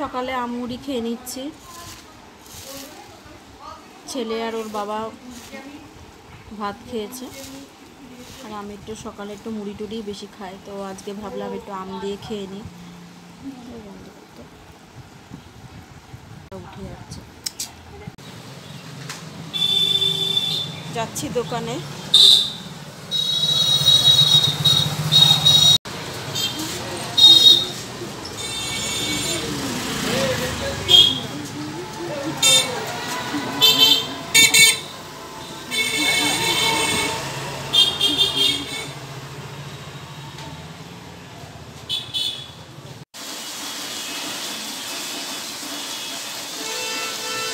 সকালে আমুড়ি খেয়ে নিচ্ছি, ছেলে আর ওর বাবা ভাত খেয়েছে, আর আমি একটু সকালে একটু মুড়ি টুড়ি বেশি খাই, তো আজকে ভাবলাম একটু আম দিয়ে খেয়ে নিই। উঠে যাচ্ছি দোকানে।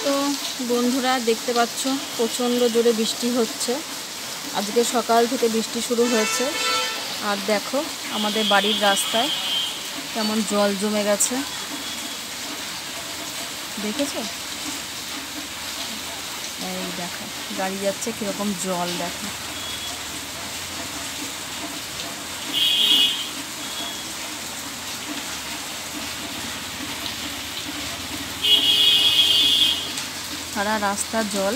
তো বন্ধুরা দেখতে পাচ্ছ প্রচণ্ড জোরে বৃষ্টি হচ্ছে, আজকে সকাল থেকে বৃষ্টি শুরু হয়েছে। আর দেখো আমাদের বাড়ির রাস্তায় কেমন জল জমে গেছে, দেখেছো? এই দেখো গাড়ি যাচ্ছে কীরকম জল, দেখো। সারা রাস্তা জল,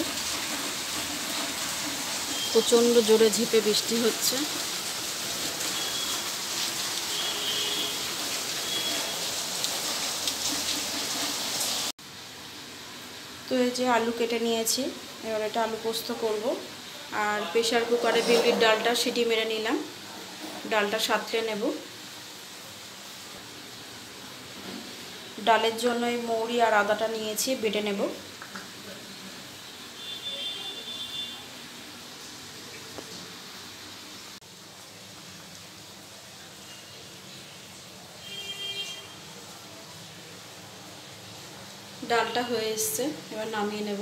প্রচণ্ড জোরে ঝেঁপে বৃষ্টি হচ্ছে। তো এই যে আলু কেটে নিয়েছি, এবার এটা আলু পোস্ত করব। আর প্রেশার কুকারে বিউলির ডালটা সিটি মেরে নিলাম, ডালটা সাঁতলে নেব। ডালের জন্য এই মৌরি আর আদাটা নিয়েছি, বেটে নেব। ডালটা হয়ে এসছে, এবার নামিয়ে নেব।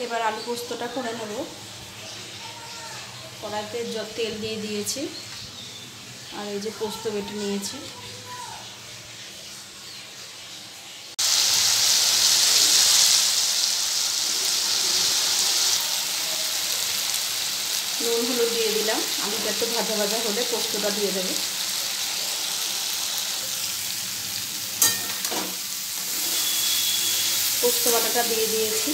এবার আলু পোস্তটা করে নেব। কড়াইতে তেল দিয়ে দিয়েছি, আর এই যে পোস্ত বেটে নিয়েছি। নুন হলুদ দিয়ে দিলাম, আলুটা একটু ভাজা ভাজা হলে পোস্তটা দিয়ে দেবো। পোস্ত বাটাটা দিয়ে দিয়েছি।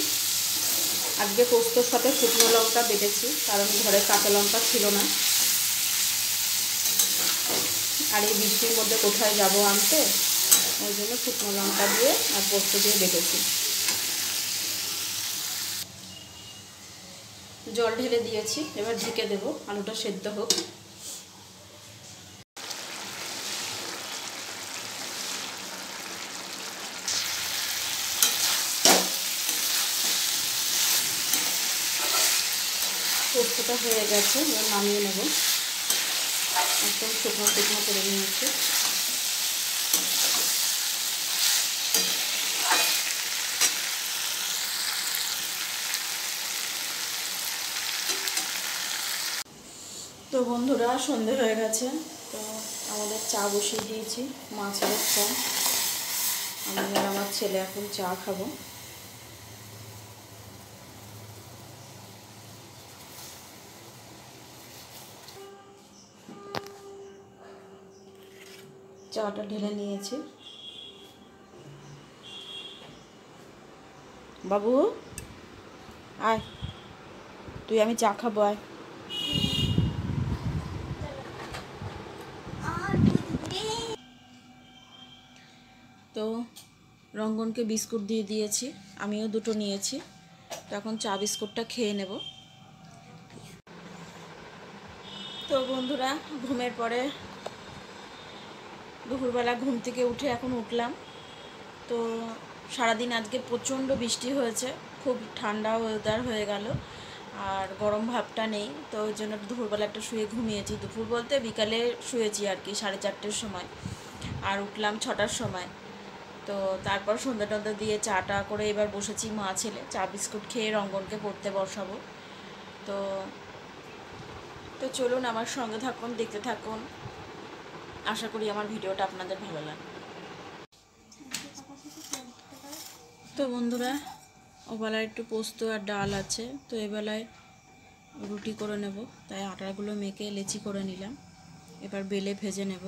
আজকে পোস্তর সাথে শুকনো লঙ্কা বেটেছি, কারণ ঘরে কাঁচা লঙ্কা ছিল না, আর এই বৃষ্টির মধ্যে কোথায় যাব আনতে, ওই জন্য শুকনো লঙ্কা দিয়ে আর পোস্ত দিয়ে বেটেছি। জল ঢেলে দিয়েছি, এবার ঢেকে দেবো, আলুটা সেদ্ধ হোক। পোস্তটা হয়ে গেছে, এবার নামিয়ে নেব। একদম শুকনো শুকনো করে নিয়েছি। তো বন্ধুরা সন্ধে হয়ে গেছে, তো আমাদের চা বসিয়ে দিয়েছি, মাছের চা। আমি আর আমার ছেলে এখন চা খাবো। চাটা ঢেলে নিয়েছি। বাবু আয়, তুই আমি চা খাবো, আয়। তো রঙ্গনকে বিস্কুট দিয়ে দিয়েছি, আমিও দুটো নিয়েছি। তো এখন চা বিস্কুটটা খেয়ে নেব। তো বন্ধুরা ঘুমের পরে দুপুরবেলা ঘুম থেকে উঠে এখন উঠলাম। তো সারাদিন আজকে প্রচণ্ড বৃষ্টি হয়েছে, খুব ঠান্ডা ওয়েদার হয়ে গেল, আর গরম ভাবটা নেই। তো ওই জন্য দুপুরবেলা একটা শুয়ে ঘুমিয়েছি, দুপুর বলতে বিকালে শুয়েছি আর কি, 4:30-র সময়, আর উঠলাম 6টার সময়। তো তারপর সন্ধ্যা টন্ধা দিয়ে চাটা করে এবার বসেছি মা ছেলে, চা বিস্কুট খেয়ে রঙ্গনকে পড়তে বসাবো। তো তো চলুন আমার সঙ্গে থাকুন, দেখতে থাকুন, আশা করি আমার ভিডিওটা আপনাদের ভালো লাগে। তো বন্ধুরা ওবেলায় একটু পোস্ত আর ডাল আছে, তো এবেলায় রুটি করে নেব, তাই আটাগুলো মেখে লেচি করে নিলাম। এবার বেলে ভেজে নেব।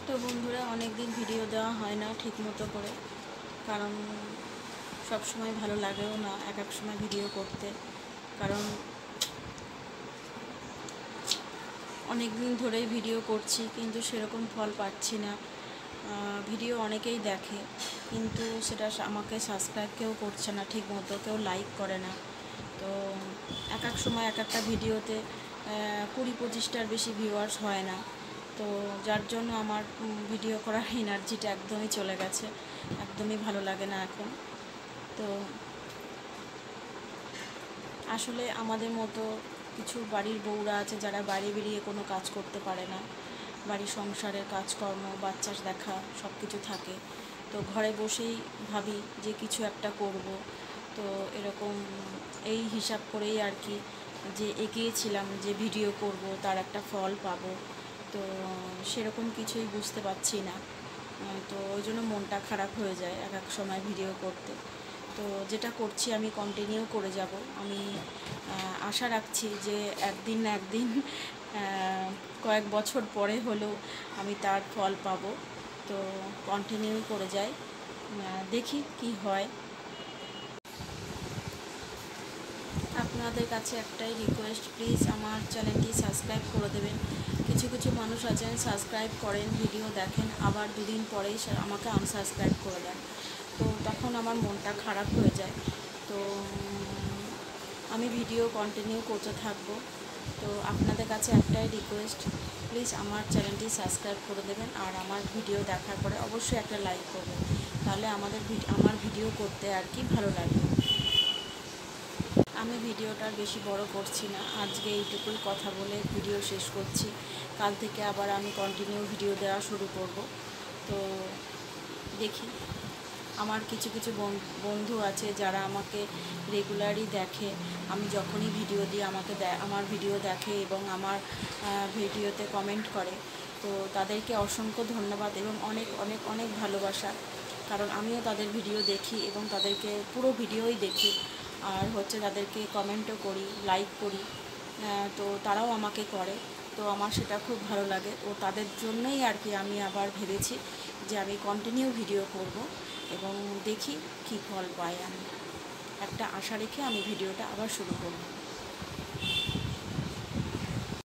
তো বন্ধুরা, অনেক দিন ভিডিও দেওয়া হয় না ঠিক মতো করে, কারণ সব সময় ভালো লাগেও না এক এক সময় ভিডিও করতে, কারণ অনেক দিন ধরেই ভিডিও করছি কিন্তু সেরকম ফল পাচ্ছি না। ভিডিও অনেকেই দেখে কিন্তু সেটা আমাকে সাবস্ক্রাইব কেউ করছে না ঠিক মতো, কেউ লাইক করে না। তো এক এক সময় এক একটা ভিডিওতে 20-25টার বেশি ভিউয়ার্স হয় না। তো যার জন্য আমার ভিডিও করার এনার্জিটা একদমই চলে গেছে, একদমই ভালো লাগে না এখন। তো আসলে আমাদের মতো কিছু বাড়ির বউরা আছে যারা বাইরে বেরিয়ে কোনো কাজ করতে পারে না, বাড়ির সংসারের কাজকর্ম, বাচ্চা দেখা সব কিছু থাকে। তো ঘরে বসেই ভাবি যে কিছু একটা করব। তো এরকম এই হিসাব করেই আর কি যে এগিয়েছিলাম যে ভিডিও করব, তার একটা ফল পাবো। তো সেরকম কিছুই বুঝতে পারছি না। তো ওই জন্য মনটা খারাপ হয়ে যায় এক এক সময় ভিডিও করতে। তো যেটা করছি আমি কন্টিনিউ করে যাব। আমি আশা রাখছি যে একদিন না একদিন কয়েক বছর পরে হলেও আমি তার ফল পাবো। তো কন্টিনিউ করে যাই, দেখি কি হয়। আপনাদের কাছে একটাই রিকোয়েস্ট, প্লিজ আমার চ্যানেলটি সাবস্ক্রাইব করে দেবেন। কিছু কিছু মানুষ আছেন সাবস্ক্রাইব করেন, ভিডিও দেখেন, আবার দুদিন পরেই আমাকে আনসাবস্ক্রাইব করে দেন। তো তখন আমার মনটা খারাপ হয়ে যায়। তো আমি ভিডিও কন্টিনিউ করতে থাকবো। তো আপনাদের কাছে একটাই রিকোয়েস্ট, প্লিজ আমার চ্যানেলটি সাবস্ক্রাইব করে দেবেন, আর আমার ভিডিও দেখার পরে অবশ্যই একটা লাইক করবেন, তাহলে আমার ভিডিও করতে আর কি ভালো লাগবে। আমি ভিডিওটা বেশি বড় করছি না, আজকে এইটুকুই কথা বলে ভিডিও শেষ করছি। কাল থেকে আবার আমি কন্টিনিউ ভিডিও দেওয়া শুরু করব। তো দেখি, আমার কিছু কিছু বন্ধু আছে যারা আমাকে রেগুলারই দেখে, আমি যখনই ভিডিও দিই আমার ভিডিও দেখে এবং আমার ভিডিওতে কমেন্ট করে। তো তাদেরকে অসংখ্য ধন্যবাদ এবং অনেক অনেক অনেক ভালোবাসা, কারণ আমিও তাদের ভিডিও দেখি এবং তাদেরকে পুরো ভিডিওই দেখি, আর হচ্ছে তাদেরকে কমেন্টও করি, লাইক করি। তো তারাও আমাকে করে, তো আমার সেটা খুব ভালো লাগে। ও তাদের জন্যই আর কি আমি আবার ভেবেছি যে আমি কন্টিনিউ ভিডিও করব এবং দেখি কী ফল পাই। আমি একটা আশা রেখে আমি ভিডিওটা আবার শুরু করব।